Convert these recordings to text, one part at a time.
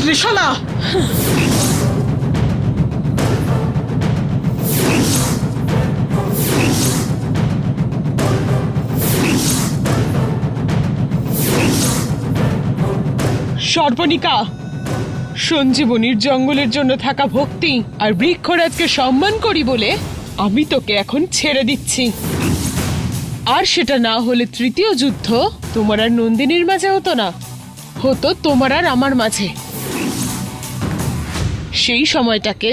ত্রিশালা, সর্বনিকা, সঞ্জীবনীর জঙ্গলের জন্য থাকা ভক্তি আর বৃক্ষরাজকে সম্মান করি বলে আমি তোকে এখন ছেড়ে দিচ্ছি। আর সেটা না হলে তৃতীয় যুদ্ধ তোমার আর নন্দিনীর মাঝে হতো না, হতো তোমার আর আমার মাঝে। সেই সময়টাকে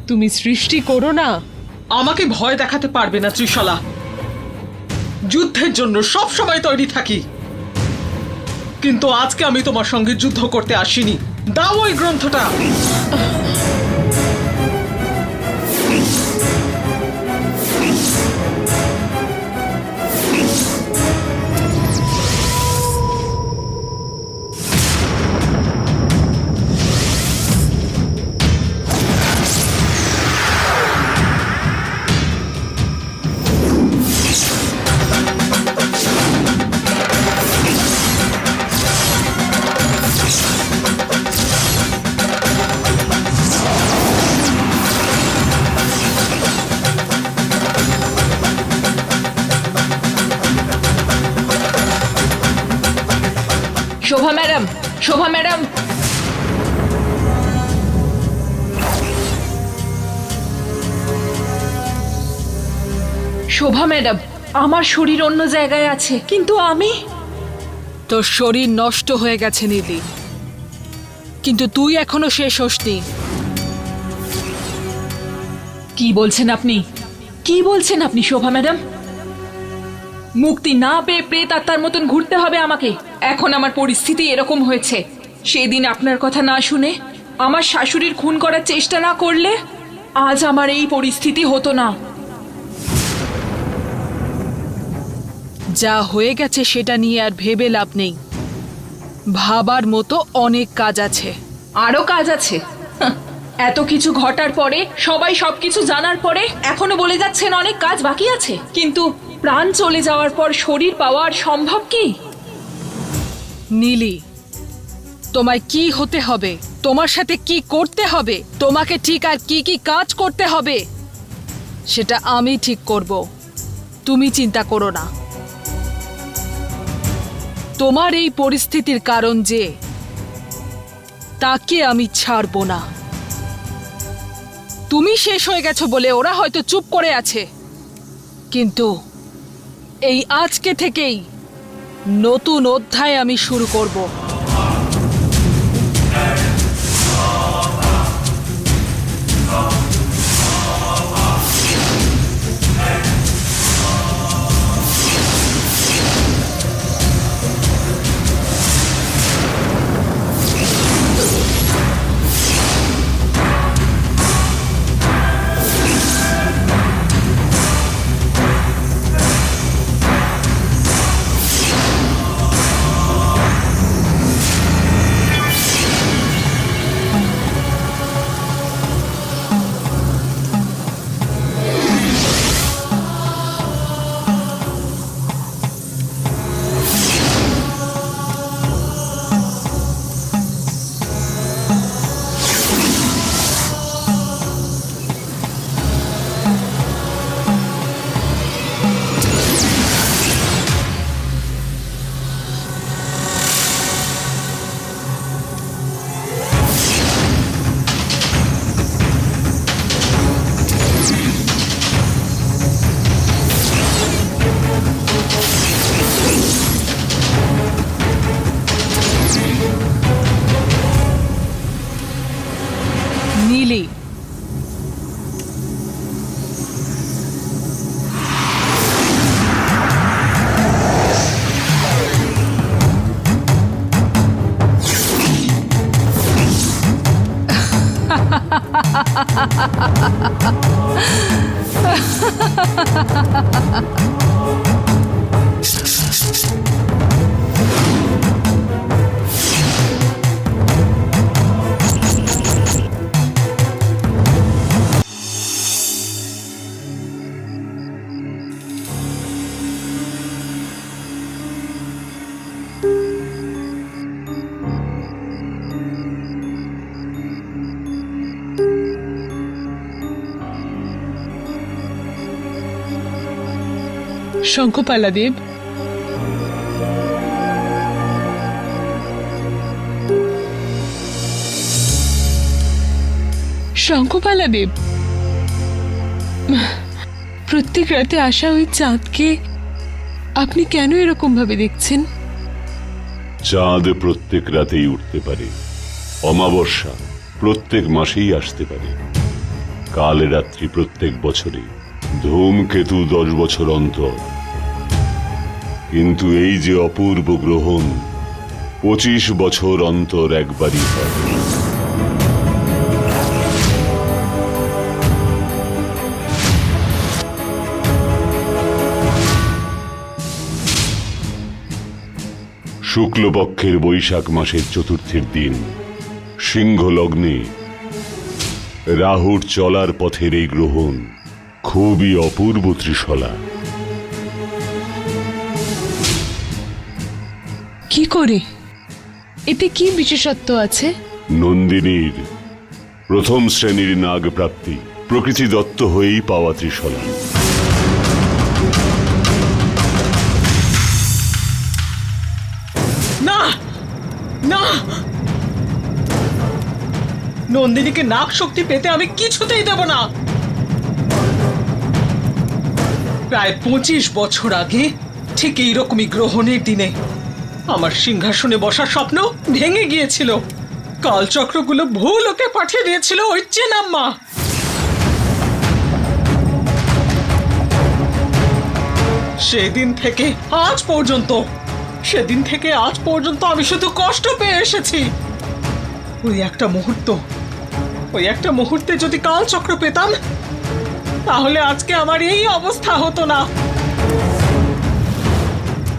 তুমি সৃষ্টি করো না। আমাকে ভয় দেখাতে পারবে না ত্রিশালা। যুদ্ধের জন্য সব সময় তৈরি থাকি, কিন্তু আজকে আমি তোমার সঙ্গে যুদ্ধ করতে আসিনি। দাও ওই গ্রন্থটা। শোভা ম্যাডাম, শোভা ম্যাডাম, শোভা ম্যাডাম, আমার শরীর অন্য জায়গায় আছে, কিন্তু আমি। তোর শরীর নষ্ট হয়ে গেছে নীলি, কিন্তু তুই এখনো শেষ হসনি। কি বলছেন আপনি? কি বলছেন আপনি শোভা ম্যাডাম? মুক্তি না পেয়ে প্রেত আত্মার মতন ঘুরতে হবে আমাকে? এখন আমার পরিস্থিতি এরকম হয়েছে। সেদিন আপনার কথা না শুনে আমার শাশুড়ির খুন করার চেষ্টা না করলে আজ আমার এই পরিস্থিতি হতো না। যা হয়ে গেছে সেটা নিয়ে আর ভেবে লাভ নেই। ভাবার মতো অনেক কাজ আছে। আরো কাজ আছে? এত কিছু ঘটার পরে, সবাই সবকিছু জানার পরে এখনো বলে যাচ্ছেন অনেক কাজ বাকি আছে। কিন্তু প্রাণ চলে যাওয়ার পর শরীর পাওয়া আর সম্ভব কি? নীলি, তোমায় কি হতে হবে, তোমার সাথে কি করতে হবে, তোমাকে ঠিক আর কি কি কাজ করতে হবে সেটা আমি ঠিক করব। তুমি চিন্তা করো না। তোমার এই পরিস্থিতির কারণ যে, তাকে আমি ছাড়বো না। তুমি শেষ হয়ে গেছো বলে ওরা হয়তো চুপ করে আছে, কিন্তু এই আজকে থেকেই নতুন অধ্যায় আমি শুরু করব। দিলি? শঙ্খপালা দেব, শঙ্খপালা দেব, প্রত্যেক রাতে আসা ওই চাঁদকে আপনি কেন এরকম ভাবে দেখছেন? চাঁদ প্রত্যেক রাতেই উঠতে পারে, অমাবস্যা প্রত্যেক মাসেই আসতে পারে, কাল রাত্রি প্রত্যেক বছরে, ধূমকেতু 10 বছর অন্তর। কিন্তু এই যে অপূর্ব গ্রহণ 25 বছর অন্তর একবারই হয়। শুক্লপক্ষের বৈশাখ মাসের চতুর্থীর দিন সিংহ লগ্নে রাহুর চলার পথের এই গ্রহণ খুবই অপূর্ব ত্রিশলা। কি করে? এতে কি বিশেষত্ব আছে? নন্দিনীর প্রথম শ্রেণীর নাগ প্রাপ্তি প্রকৃতি দত্ত হয়েই পাওয়া ত্রিশলা। না না, নন্দিনীকে নাগ শক্তি পেতে আমি কিছুতেই দেব না। প্রায় 25 বছর আগে ঠিক এইরকমই গ্রহণের দিনে আমার সিংহাসনে বসার স্বপ্ন ভেঙে গিয়েছিল। কালচক্রগুলো ভুল ওকে পাঠিয়ে দিয়েছিল ওই চেনাম্মা। সেদিন থেকে আজ পর্যন্ত আমি শুধু কষ্ট পেয়ে এসেছি। ওই একটা মুহূর্তে যদি কালচক্র পেতাম তাহলে আজকে আমার এই অবস্থা হতো না।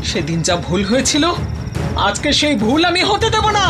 সেদিন যা ভুল হয়েছিল আজকে সেই ভুল আমি হতে দেব না।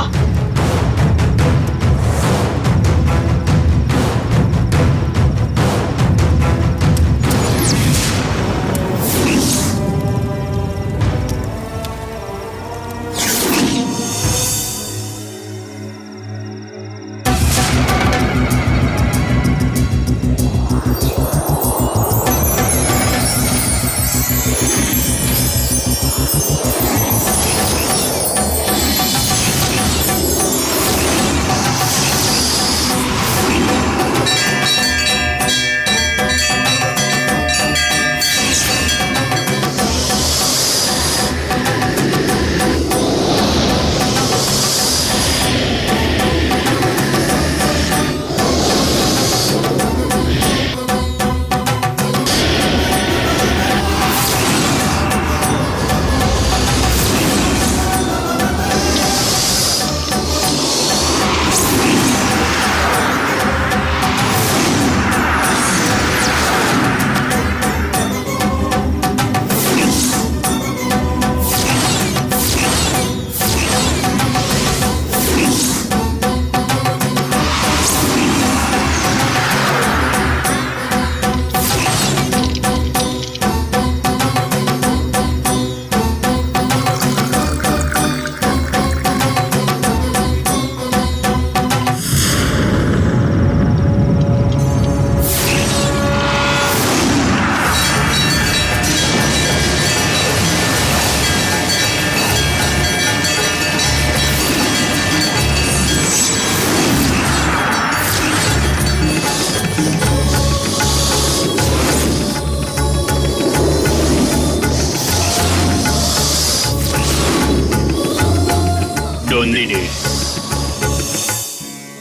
নন্দিনী,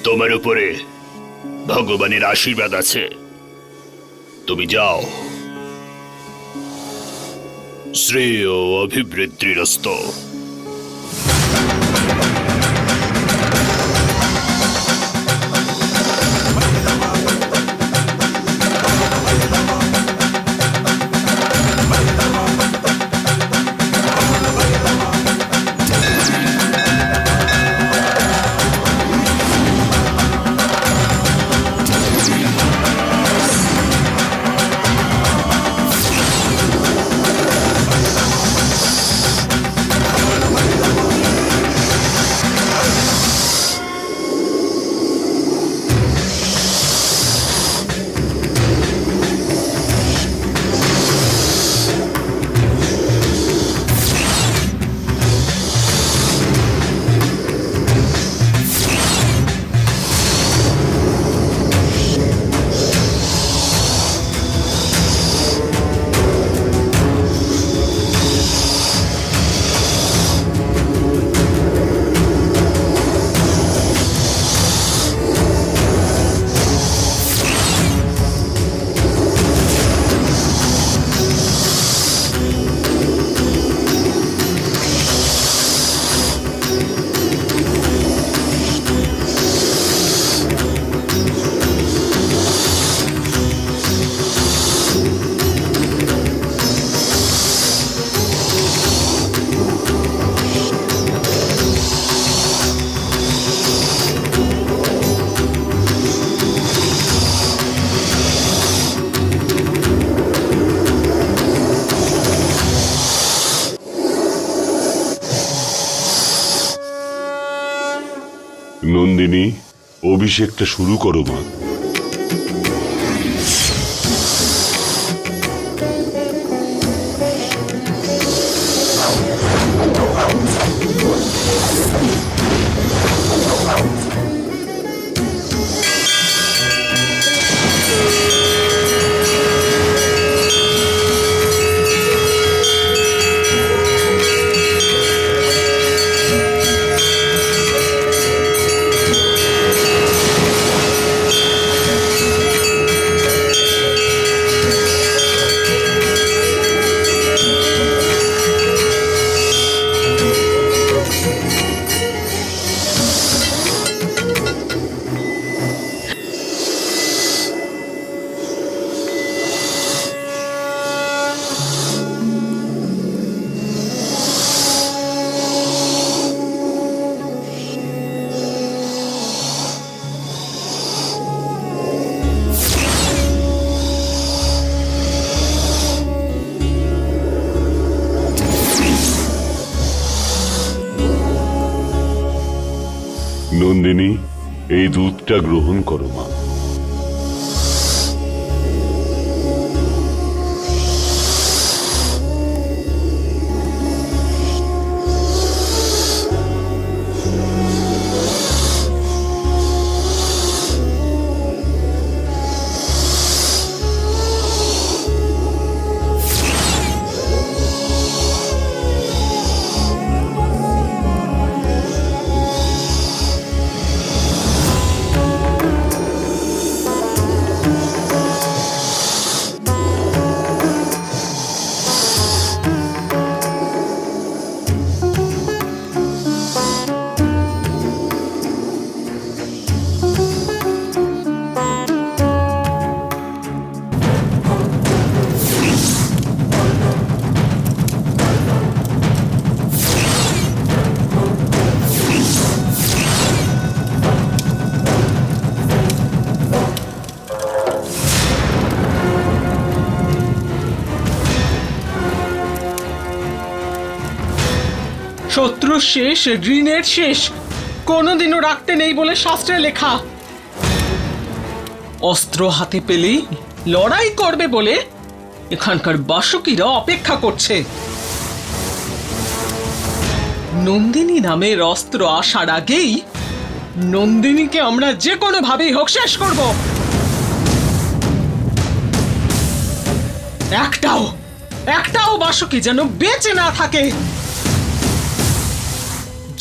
তোমার উপরে ভগবানের আশীর্বাদ আছে। তুমি যাও। শ্রেয় অভিবৃদ্ধিরস্ত। নন্দিনী, অভিষেকটা শুরু করো মা। নন্দিনী, এই দুধটা গ্রহণ করো মা। শত্রু শেষ, ঋণের শেষ কোনোদিনও রাখতে নেই বলে শাস্ত্রে লেখা। অস্ত্র হাতে পেলেই লড়াই করবে বলে এখানকার বাসুকিরা অপেক্ষা করছে। নন্দিনী নামের অস্ত্র আসার আগেই নন্দিনীকে আমরা যে কোনো ভাবেই হোক শেষ করব। একটাও বাসুকি যেন বেঁচে না থাকে।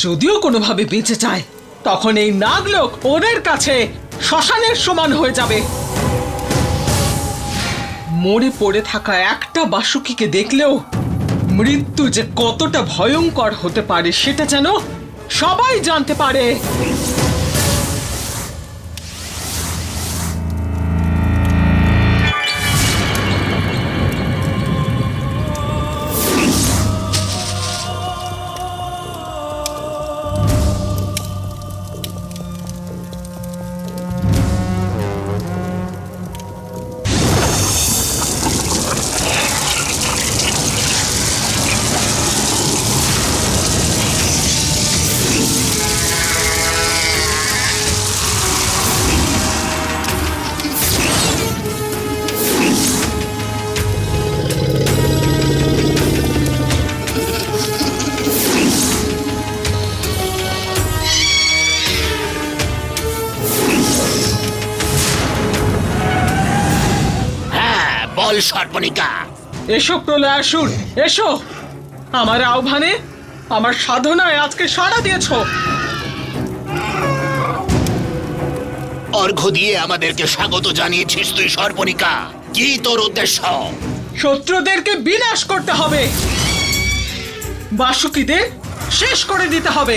যদিও কোনোভাবে বেঁচে যায় তখন এই নাগলোক ওদের কাছে শ্মশানের সমান হয়ে যাবে। মরে পড়ে থাকা একটা বাসুকিকে দেখলেও মৃত্যু যে কতটা ভয়ঙ্কর হতে পারে সেটা যেন সবাই জানতে পারে। বল সর্পণিকা। এসো প্রলয়াসুর, এসো। আমার আহ্বানে, আমার সাধনায় আজকে সাড়া দিয়েছ। অর্ঘ্য দিয়ে আমাদেরকে স্বাগত জানিয়েছিস তুই সর্পণিকা। কি তোর উদ্দেশ্য? শত্রুদেরকে বিনাশ করতে হবে, বাসুকিদের শেষ করে দিতে হবে।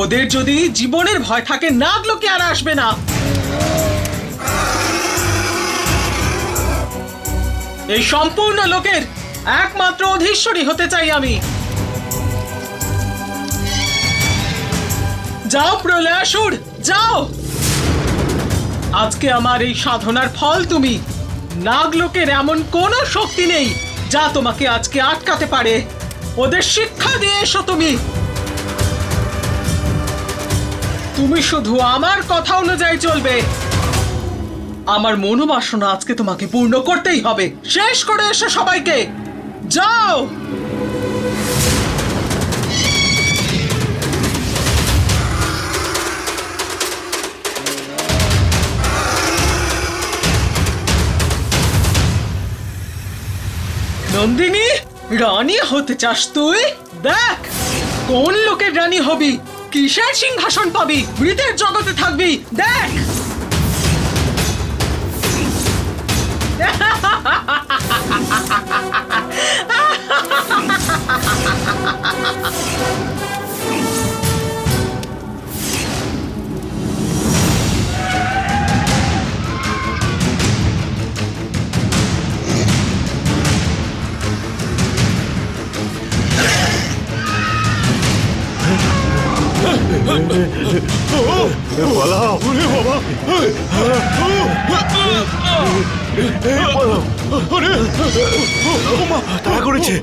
ওদের যদি জীবনের ভয় থাকে, নাগলোকে আর আসবে না। এই সম্পূর্ণ লোকের একমাত্র অধীশ্বরী হতে চাই আমি। যাও প্রলয়াসুর, যাও। আজকে আমার এই সাধনার ফল তুমি। নাগলোকের এমন কোনো শক্তি নেই যা তোমাকে আজকে আটকাতে পারে। ওদের শিক্ষা দিয়ে এসো তুমি। তুমি শুধু আমার কথা অনুযায়ী চলবে। আমার মনোবাসনা আজকে তোমাকে পূর্ণ করতেই হবে। শেষ করে এসো সবাইকে, যাও। নন্দিনী, রানী হতে চাস তুই? দেখ কোন লোকের রানী হবি, কিসের সিংহাসন পাবি, মৃতের জগতে থাকবি। দেখ তাড়া করেছে।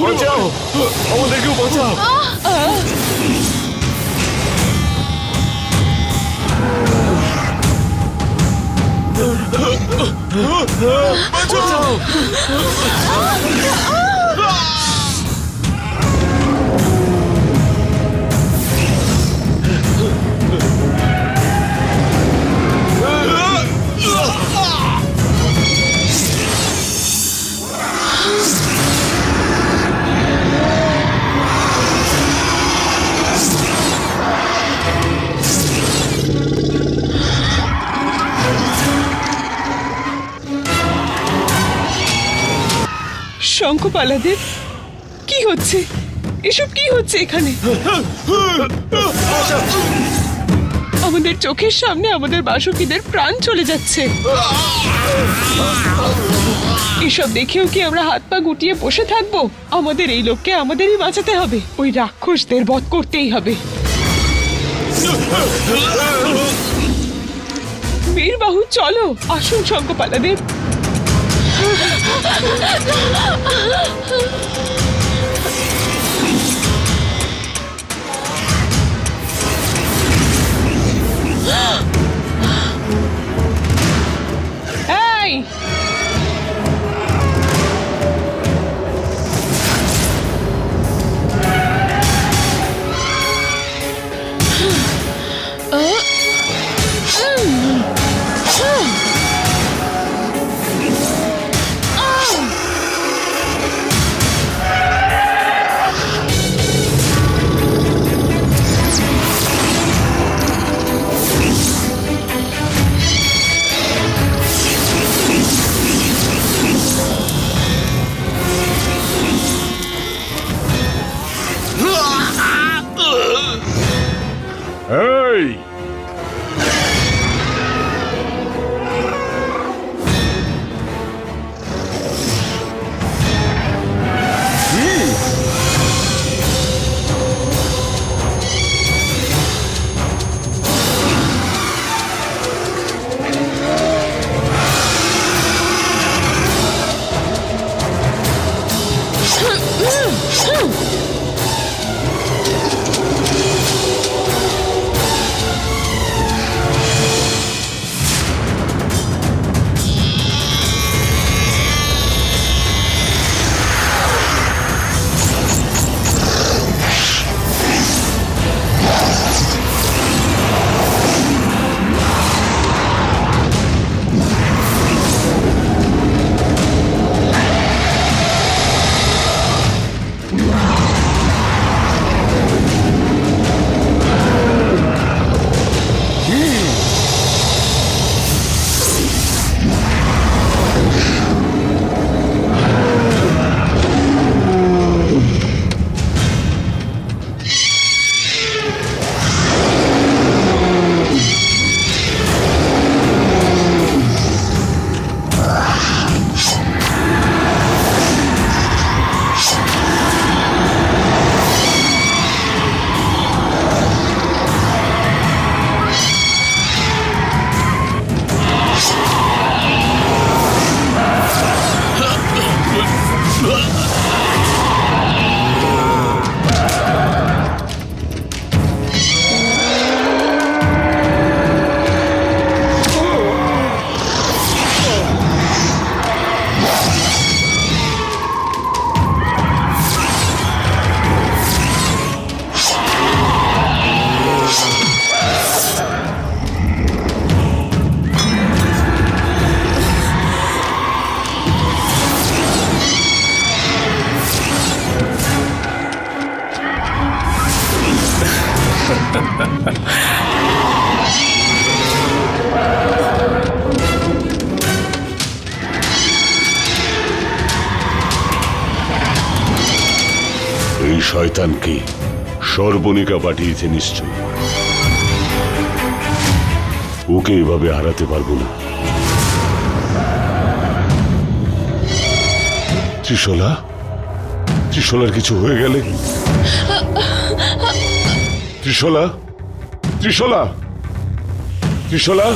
বাঁচাও, আমাদেরকেও বাঁচাও। বাঁচাও। শঙ্খপালাদের কি হচ্ছে? এসব কি হচ্ছে এখানে? আমাদের চোখের সামনে আমাদের বাসুকিদের প্রাণ চলে যাচ্ছে। এসব দেখেও কি আমরা হাত পা গুটিয়ে বসে থাকবো? আমাদের এই লোককে আমাদেরই বাঁচাতে হবে। ওই রাক্ষসদের বধ করতেই হবে। বীরবাহু, চলো, আসুন শঙ্খপালাদের। এই শয়তানকে সর্বনিকা পাঠিয়েছে নিশ্চয়। ওকে এভাবে হারাতে পারবো না। ত্রিশলা, ত্রিশলার কিছু হয়ে গেলে? ত্রিশলা, ত্রিশলা, ত্রিশলা,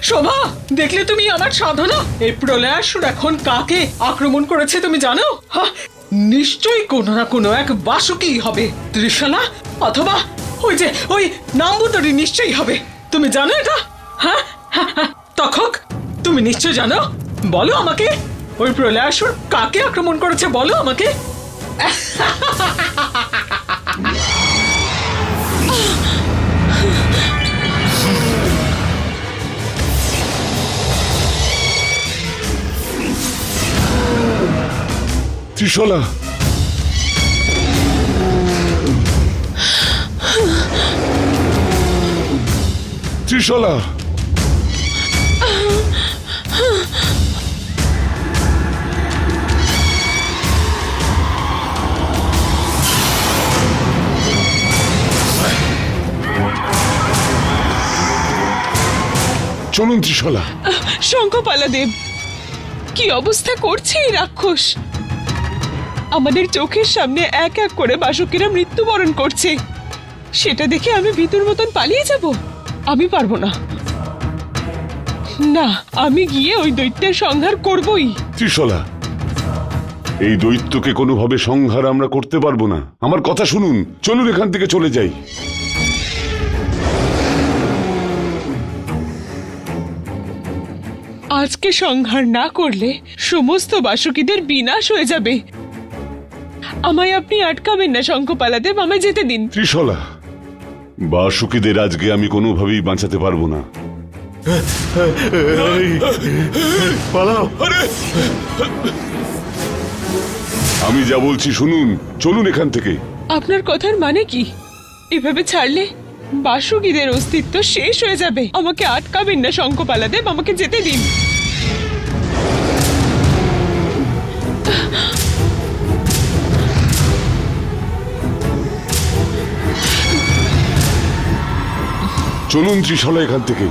শোভা, দেখলে তুমি আমার সাধনা? এই প্রলয়াসুর এখন কাকে আক্রমণ করেছে তুমি জানো? নিশ্চয়ই কোনো না কোনো এক বাসুকি হবে, ত্রিশলা অথবা ওই নাম্বুতরি নিশ্চয়ই হবে। তুমি জানো এটা? হ্যাঁ, তখক, তুমি নিশ্চয় জানো। বলো আমাকে, ওই প্রলয়াসুর কাকে আক্রমণ করেছে বলো আমাকে। ত্রিশলা, ত্রিশলা, চলুন ত্রিশলা। শঙ্খপালা দেব, কি অবস্থা করছে এই রাক্ষস! আমাদের চোখের সামনে এক এক করে বাসুকিরা মৃত্যুবরণ করছে, সেটা দেখে আমি ভীতুর মতন পালিয়ে যাব? আমি পারবো না। না, আমি গিয়ে ওই দৈত্যের সংহার করবই। ত্রিশলা, এই দৈত্যকে কোনোভাবে সংহার আমরা করতে পারবো না। আমার কথা শুনুন, চলুন এখান থেকে চলে যাই। আজকে সংহার না করলে সমস্ত বাসুকিদের বিনাশ হয়ে যাবে। আমায় আপনি আটকাবেন না শঙ্খপালা দেব, আমায় যেতে দিন। ত্রিশলা, বাসুকিদের আজকে আমি কোনোভাবেই বাঁচাতে পারবো না। পালাও। আমি যা বলছি শুনুন, চলুন এখান থেকে। আপনার কথার মানে কি? এভাবে ছাড়লে বাসুকিদের অস্তিত্ব শেষ হয়ে যাবে। আমাকে আটকাবেন না শঙ্খপালা দেব, আমাকে যেতে দিন। চলুন ত্রিশলা এখান থেকে।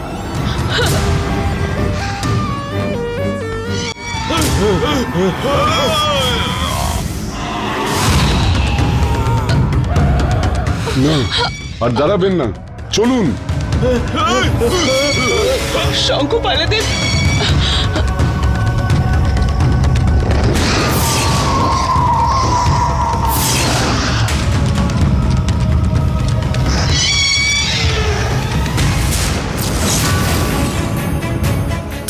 না, আর দাঁড়াবেন না, চলুন। শঙ্খপালা দেব,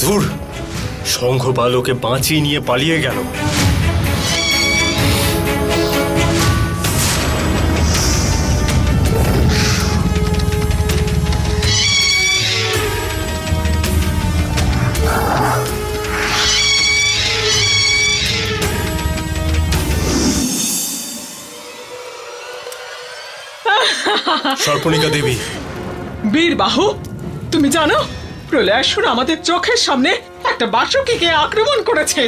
ধুর, শঙ্খপালকে বাঁচিয়ে নিয়ে পালিয়ে গেল। সর্পণিকা দেবী, বীর বাহু, তুমি জানো প্রলয়াসুর আমাদের চোখের সামনে একটা বাসুকিকে আক্রমণ করেছে।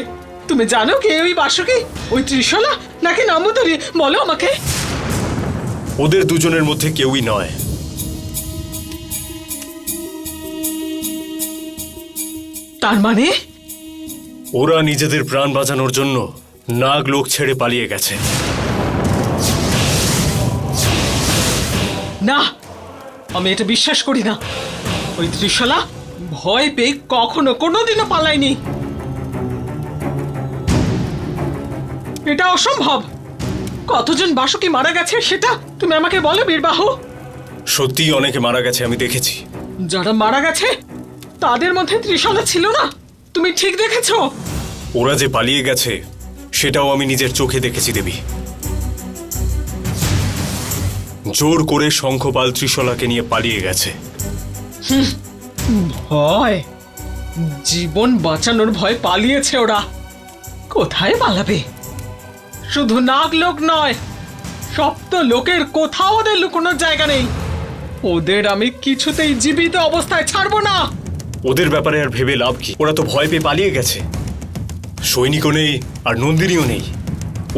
তুমি জানো কে ওই বাসুকি? ওই ত্রিশলা নাকি নাম্বুতরি? বলো আমাকে। ওদের দুজনের মধ্যে কেউই নয়। তার মানে ওরা নিজেদের প্রাণ বাঁচানোর জন্য নাগ লোক ছেড়ে পালিয়ে গেছে। না, আমি এটা বিশ্বাস করি না। ওই ত্রিশলা ভয় পেয়ে কখনো কোনোদিনও পালায়নি। এটা অসম্ভব। কতজন বাসুকি মারা গেছে সেটা তুমি আমাকে বলো বীরবাহু। সত্যিই অনেকে মারা গেছে, আমি দেখেছি। যারা মারা গেছে তাদের মধ্যে ত্রিশলা ছিল না, তুমি ঠিক দেখেছো? ওরা যে পালিয়ে গেছে সেটাও আমি নিজের চোখে দেখেছি দেবী। জোর করে শঙ্খপাল ত্রিশলাকে নিয়ে পালিয়ে গেছে। ভয়, জীবন বাঁচানোর ভয় পালিয়েছে ওরা। কোথায় পালাবে? শুধু নাগলোক নয়, সপ্ত লোকের কোথাও ওদের লুকোনোর জায়গা নেই। ওদের আমি কিছুতেই জীবিত অবস্থায় ছাড়বো না। ওদের ব্যাপারে আর ভেবে লাভ কি? ওরা তো ভয় পেয়ে পালিয়ে গেছে। সৈনিকও নেই আর নন্দিনীও নেই।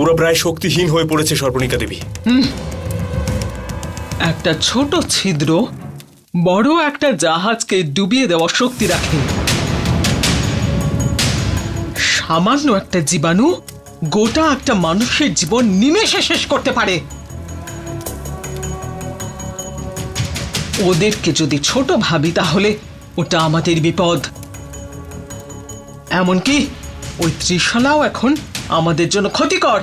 ওরা প্রায় শক্তিহীন হয়ে পড়েছে সর্পণিকা দেবী। একটা ছোট ছিদ্র বড় একটা জাহাজকে ডুবিয়ে দেওয়ার শক্তি রাখে। সামান্য একটা জীবাণু গোটা একটা মানুষের জীবন নিমেষে শেষ করতে পারে। ওদেরকে যদি ছোট ভাবি তাহলে ওটা আমাদের বিপদ। এমনকি ওই ত্রিশলাও এখন আমাদের জন্য ক্ষতিকর।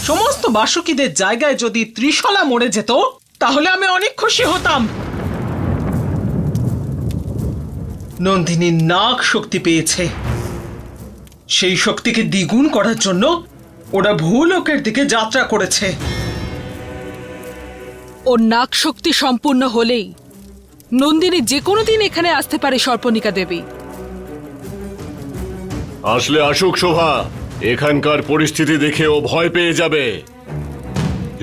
সমস্ত বাসুকিদের জায়গায় যদি ত্রিশলা মরে যেত তাহলে আমি অনেক খুশি হতাম। নন্দিনী নাগ শক্তি পেয়েছে, সেই শক্তিকে দ্বিগুণ করার জন্য ওরা ভূলোকের দিকে যাত্রা করেছে। ওর নাক শক্তি সম্পূর্ণ হলেই নন্দিনী যে কোনো দিন এখানে আসতে পারে সর্পণিকা দেবী। আসলে আসুক শোভা, এখানকার পরিস্থিতি দেখে ও ভয় পেয়ে যাবে।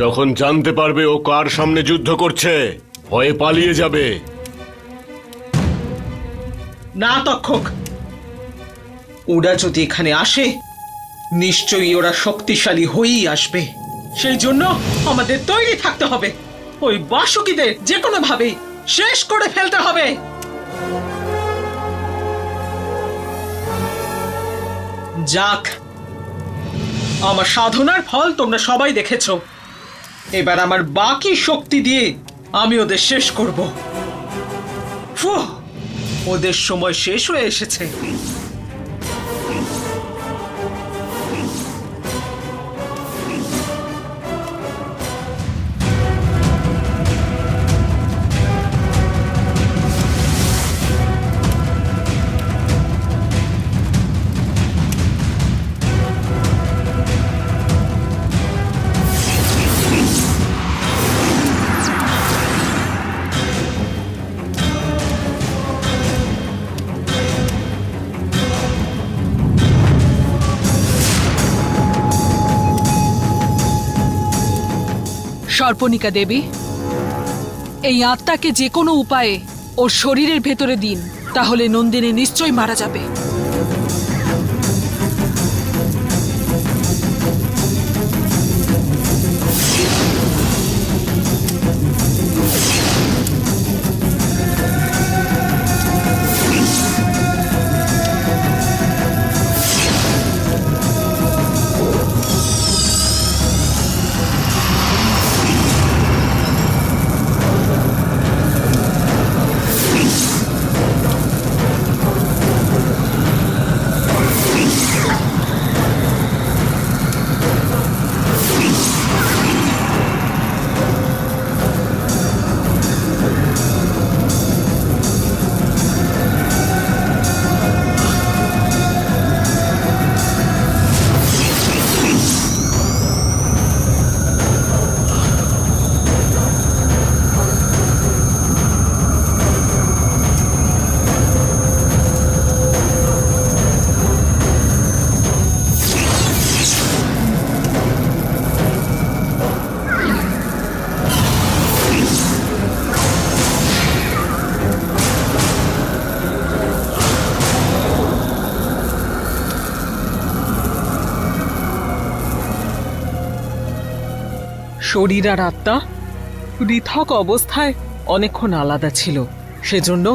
যখন জানতে পারবে ও কার সামনে যুদ্ধ করছে, ভয়ে পালিয়ে যাবে। না তক্ষক, ওরা যদি এখানে আসে নিশ্চয়ই ওরা শক্তিশালী হয়েই আসবে। সেই জন্য আমাদের তৈরি থাকতে হবে। ওই বাসুকিদের যে কোনো ভাবে শেষ করে ফেলতে হবে। যাক, আমার সাধনার ফল তোমরা সবাই দেখেছো। এবার আমার বাকি শক্তি দিয়ে আমি ওদের শেষ করব। ফুহ, ওদের সময় শেষ হয়ে এসেছে। সর্পণিকা দেবী, এই আত্মাকে যে কোনো উপায়ে ওর শরীরের ভেতরে দিন, তাহলে নন্দিনী নিশ্চয়ই মারা যাবে। শরীর আর আত্মা পৃথক অবস্থায় অনেকক্ষণ আলাদা ছিল, সেজন্য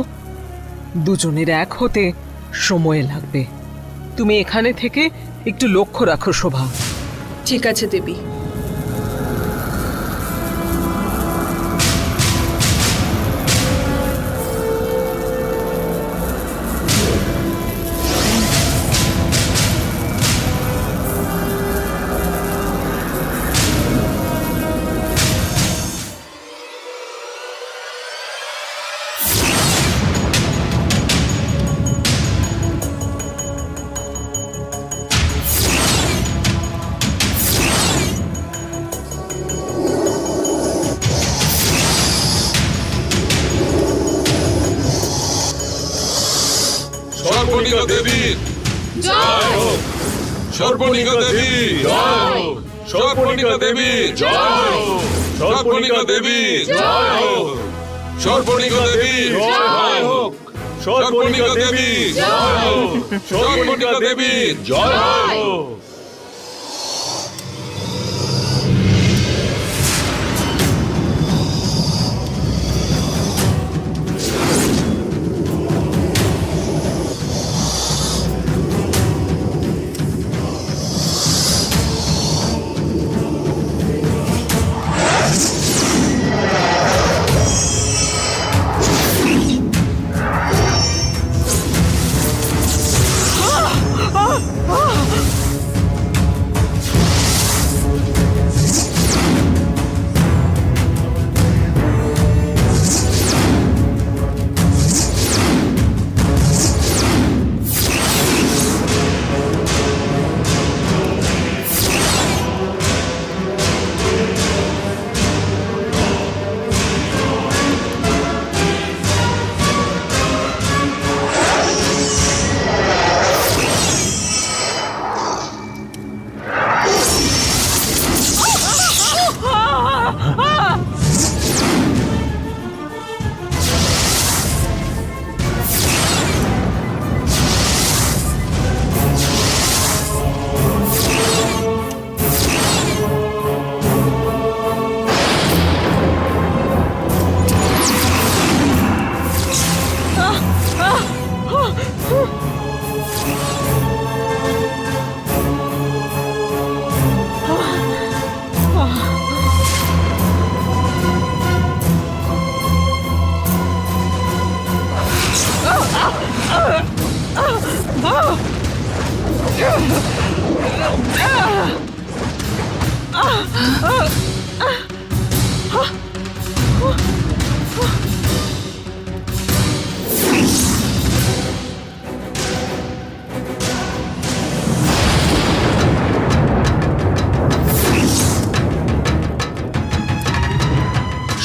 দুজনের এক হতে সময় লাগবে। তুমি এখানে থেকে একটু লক্ষ্য রাখো শোভা। ঠিক আছে দেবী। সর্পণিকা দেবী জয় হোক, সর্পণিকা দেবী জয় হোক, সর্পণিকা দেবী জয় হোক, সর্পণিকা দেবী জয় হোক, সর্পণিকা দেবী জয় হোক, সর্পণিকা দেবী জয় হোক, সর্পণিকা দেবী জয় হোক।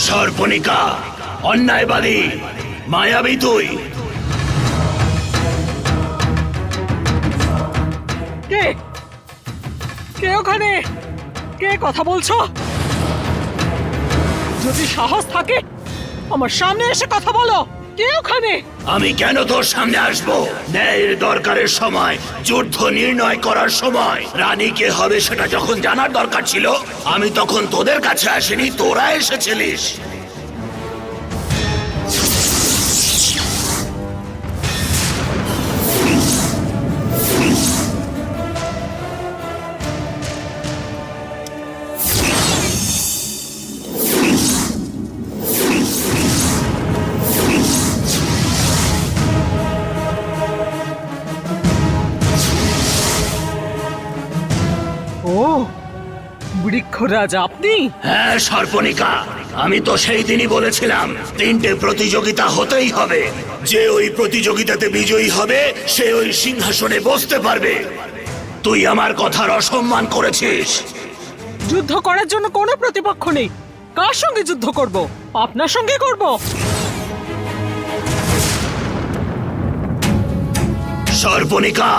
সর্পণিকা, অন্যায়বাদী, মায়াবী তুই। কে কে ওখানে? কে কথা বলছো? যদি সাহস থাকে আমার সামনে এসে কথা বলো। কে ওখানে? আমি কেন তোর সামনে আসবো? ন্যায়ের দরকারের সময়, যুদ্ধ নির্ণয় করার সময়, রানী কে হবে সেটা যখন জানার দরকার ছিল, আমি তখন তোদের কাছে আসিনি, তোরা এসেছিলিস। ও বৃক্ষরাজ আপনি? হ্যাঁ সর্পণিকা, আমি তো সেই দিনই বলেছিলাম 3টে প্রতিযোগিতা হতেই হবে। যে ওই প্রতিযোগিতাতে বিজয়ী হবে সে ওই সিংহাসনে বসতে পারবে। তুই আমার কথার অসম্মান করেছিস। যুদ্ধ করার জন্য কোনো প্রতিপক্ষ নেই। কার সঙ্গে যুদ্ধ করব? আপনার সঙ্গে করব। সর্পণিকা,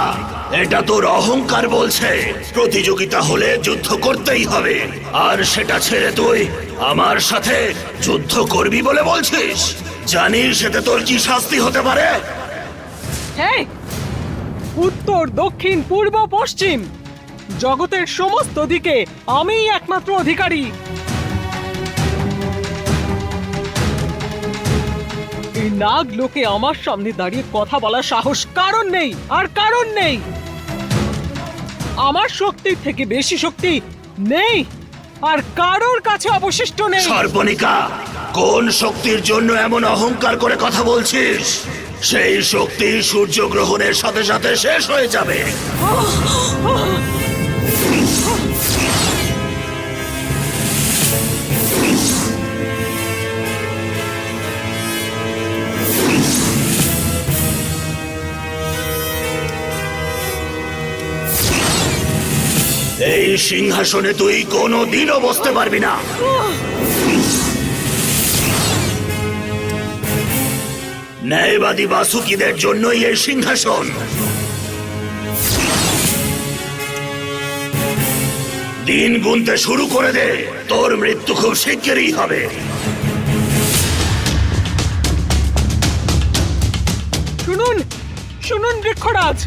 এটা তোর অহংকার বলছে। প্রতিযোগিতা হলে যুদ্ধ করতেই হবে, আর সেটা ছেড়ে তুই আমার সাথে যুদ্ধ করবি বলে বলছিস? জানিস এতে তোর কি শাস্তি হতে পারে? হ্যাঁ, উত্তর, দক্ষিণ, পূর্ব, পশ্চিম জগতের সমস্ত দিকে আমিই একমাত্র অধিকারী। এই নাগ লোকে আমার সামনে দাঁড়িয়ে কথা বলার সাহস কারণ নেই, আর কারণ নেই। আমার শক্তির থেকে বেশি শক্তি নেই, আর কারোর কাছে অবশিষ্ট নেই। সর্পণিকা, কোন শক্তির জন্য এমন অহংকার করে কথা বলছিস? সেই শক্তি সূর্যগ্রহণের সাথে সাথে শেষ হয়ে যাবে। এই সিংহাসনে তুই কোনোদিনও বসতে পারবি না। ন্যায়বাদী বাসুকিদের জন্যই এই সিংহাসন। দিন গুনতে শুরু করে দে, তোর মৃত্যু খুব শিগগিরই হবে। শুনুন শুনুন বৃক্ষরাজ,